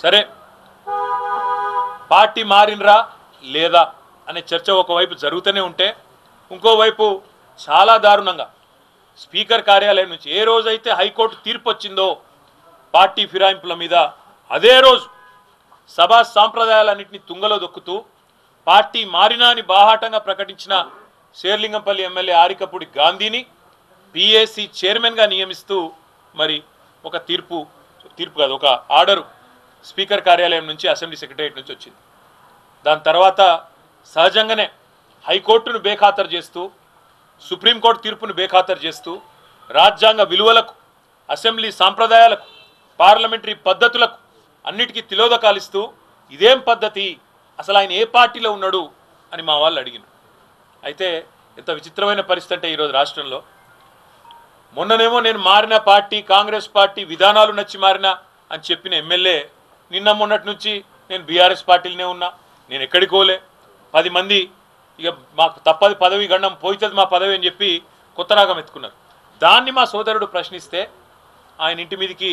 సరే పార్టీ మారినరా లేదా అనే చర్చ ఒకవైపు జరుగుతూనే ఉంటే ఇంకోవైపు చాలా దారుణంగా స్పీకర్ కార్యాలయం నుంచి ఏ రోజైతే హైకోర్టు తీర్పు వచ్చిందో పార్టీ ఫిరాయింపుల మీద అదే రోజు సభా సాంప్రదాయాలన్నింటినీ తుంగలో దొక్కుతూ పార్టీ మారినా అని బాహాటంగా ప్రకటించిన శేర్లింగంపల్లి ఎమ్మెల్యే ఆరికపూడి గాంధీని పిఏసీ చైర్మన్గా నియమిస్తూ మరి ఒక తీర్పు కాదు ఒక ఆర్డరు స్పీకర్ కార్యాలయం నుంచి అసెంబ్లీ సెక్రటరియట్ నుంచి వచ్చింది. దాని తర్వాత సహజంగానే హైకోర్టును బేఖాతరు చేస్తూ సుప్రీంకోర్టు తీర్పును బేఖాతరు చేస్తూ రాజ్యాంగ విలువలకు అసెంబ్లీ సాంప్రదాయాలకు పార్లమెంటరీ పద్ధతులకు అన్నిటికీ తిలోదకాలిస్తూ ఇదేం పద్ధతి, అసలు ఆయన ఏ పార్టీలో ఉన్నాడు అని మా వాళ్ళు అడిగినారు. అయితే ఎంత విచిత్రమైన పరిస్థితి అంటే ఈరోజు రాష్ట్రంలో మొన్ననేమో నేను మారిన పార్టీ కాంగ్రెస్ పార్టీ విధానాలు నచ్చి మారినా అని చెప్పిన ఎమ్మెల్యే నిన్న మొన్నటి నుంచి నేను బీఆర్ఎస్ పార్టీలోనే ఉన్నా, నేను ఎక్కడికి పోలే, 10 మంది ఇక మాకు తప్పది పదవి గండం పోయితుంది మా పదవి అని చెప్పి కొత్త రాగం ఎత్తుకున్నారు. దాన్ని మా సోదరుడు ప్రశ్నిస్తే ఆయన ఇంటి మీదకి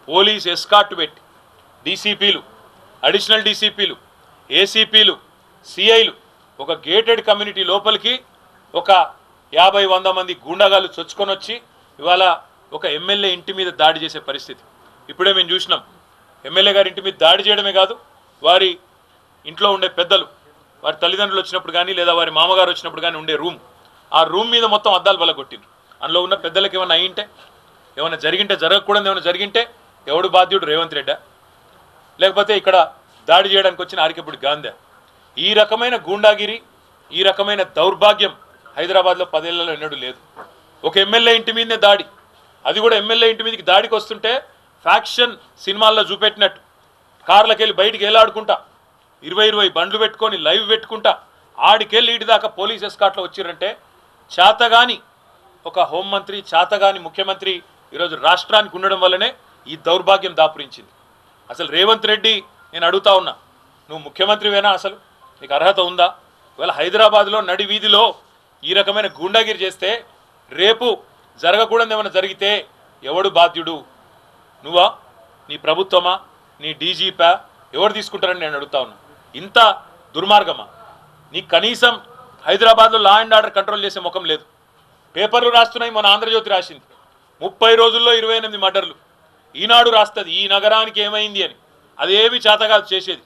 పోలీస్ ఎస్కార్ట్ పెట్టి డీసీపీలు, అడిషనల్ డీసీపీలు, ఏసీపీలు, సిఐలు ఒక గేటెడ్ కమ్యూనిటీ లోపలికి ఒక 50-100 మంది గూండాగాళ్ళు చొచ్చుకొని వచ్చి ఇవాళ ఒక ఎమ్మెల్యే ఇంటి మీద దాడి చేసే పరిస్థితి ఇప్పుడే మేము చూసినాం. ఎమ్మెల్యే గారి ఇంటి మీద దాడి చేయడమే కాదు, వారి ఇంట్లో ఉండే పెద్దలు వారి తల్లిదండ్రులు వచ్చినప్పుడు కానీ లేదా వారి మామగారు వచ్చినప్పుడు కానీ ఉండే ఆ రూమ్ మీద మొత్తం అద్దాలు బలగొట్టిండ్రు. అందులో ఉన్న పెద్దలకు ఏమైనా అయ్యింటే, ఏమైనా జరిగింటే, జరగకూడదు ఏమైనా జరిగింటే ఎవడు బాధ్యుడు? రేవంత్ రెడ్డా లేకపోతే ఇక్కడ దాడి చేయడానికి వచ్చిన ఆరికపూడి గాంధీ? ఈ రకమైన గూండాగిరి, ఈ రకమైన దౌర్భాగ్యం హైదరాబాద్లో 10 ఏళ్లలో ఎన్నడూ లేదు. ఒక ఎమ్మెల్యే ఇంటి మీదనే దాడి, అది కూడా ఎమ్మెల్యే ఇంటి మీదకి దాడికి వస్తుంటే ఫ్యాక్షన్ సినిమాల్లో చూపెట్టినట్టు కార్లకి వెళ్ళి బయటికి వెళ్ళాడుకుంటా 20 బండ్లు పెట్టుకొని లైవ్ పెట్టుకుంటా ఆడికెళ్ళి ఇటు దాకా పోలీస్ ఎస్కాట్లో వచ్చిరంటే చేతగాని ఒక హోంమంత్రి, చేతగాని ముఖ్యమంత్రి ఈరోజు రాష్ట్రానికి ఉండడం వల్లనే ఈ దౌర్భాగ్యం దాపురించింది. అసలు రేవంత్ రెడ్డి నేను అడుగుతా ఉన్నా, నువ్వు ముఖ్యమంత్రివేనా? అసలు నీకు అర్హత ఉందా? ఇవాళ హైదరాబాద్లో నడి వీధిలో ఈ రకమైన గూండాగిరి చేస్తే రేపు జరగకూడదు ఏమైనా జరిగితే ఎవడు బాధ్యుడు? నువ్వా, నీ ప్రభుత్వమా, నీ డీజీపా, ఎవరు తీసుకుంటారని నేను అడుగుతా ఉన్నా. ఇంత దుర్మార్గమా? నీకు కనీసం హైదరాబాద్లో లా అండ్ ఆర్డర్ కంట్రోల్ చేసే ముఖం లేదు. పేపర్లు రాస్తున్నాయి, మన ఆంధ్రజ్యోతి రాసింది 30 రోజుల్లో 28 మర్డర్లు. ఈనాడు రాస్తుంది ఈ నగరానికి ఏమైంది అని. అదేమి చేతగా చేసేది.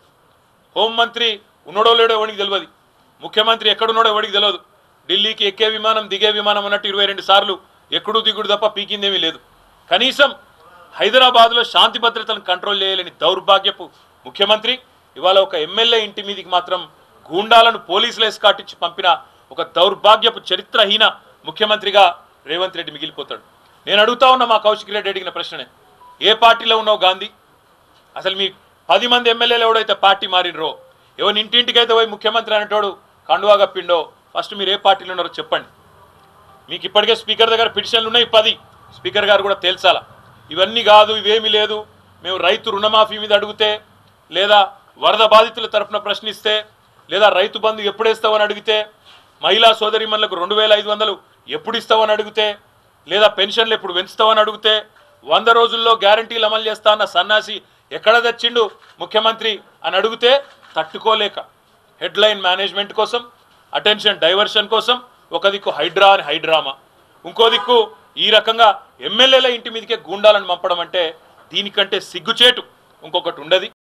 హోంమంత్రి ఉన్నాడో లేడో ఎవరికి తెలియదు, ముఖ్యమంత్రి ఎక్కడున్నాడో ఎవరికి తెలియదు. ఢిల్లీకి ఎక్కే విమానం దిగే విమానం అన్నట్టు 22 సార్లు ఎక్కడు దిగుడు తప్ప పీకిందేమీ లేదు. కనీసం హైదరాబాద్లో శాంతి భద్రతలను కంట్రోల్ చేయలేని దౌర్భాగ్యపు ముఖ్యమంత్రి ఇవాళ ఒక ఎమ్మెల్యే ఇంటి మీదకి మాత్రం గూండాలను పోలీసులు ఎస్కాటించి పంపిన ఒక దౌర్భాగ్యపు చరిత్రహీన ముఖ్యమంత్రిగా రేవంత్ రెడ్డి మిగిలిపోతాడు. నేను అడుగుతా ఉన్నా మా కౌశిక్ రెడ్డి అడిగిన ప్రశ్ననే, ఏ పార్టీలో ఉన్నావు గాంధీ? అసలు మీ 10 మంది ఎమ్మెల్యేలు ఎవడైతే పార్టీ మారినరో, ఎవరి ఇంటింటికైతే పోయి ముఖ్యమంత్రి అనేటోడు కండువా కప్పిండో, ఫస్ట్ మీరు ఏ పార్టీలో ఉన్నారో చెప్పండి. మీకు ఇప్పటికే స్పీకర్ దగ్గర పిటిషన్లు ఉన్నాయి 10. స్పీకర్ గారు కూడా తేల్చాలా. ఇవన్నీ కాదు, ఇవేమీ లేదు, మేము రైతు రుణమాఫీ మీద అడిగితే, లేదా వరద బాధితుల తరఫున ప్రశ్నిస్తే, లేదా రైతు బంధు ఎప్పుడు ఇస్తావని అడిగితే, మహిళా సోదరిమణులకు 2500 ఎప్పుడు ఇస్తావని అడిగితే, లేదా పెన్షన్లు ఎప్పుడు పెంచుతావని అడిగితే, 100 రోజుల్లో గ్యారంటీలు అమలు చేస్తా అన్న సన్నాసి ఎక్కడ తెచ్చిండు ముఖ్యమంత్రి అని అడిగితే తట్టుకోలేక హెడ్లైన్ మేనేజ్మెంట్ కోసం, అటెన్షన్ డైవర్షన్ కోసం ఒక దిక్కు హైడ్రా అని హైడ్రామా, ఇంకో దిక్కు ఈ రకంగా ఎమ్మెల్యేల ఇంటి మీదకే గూండాలను పంపడం అంటే దీనికంటే సిగ్గుచేటు ఇంకొకటి ఉండదు.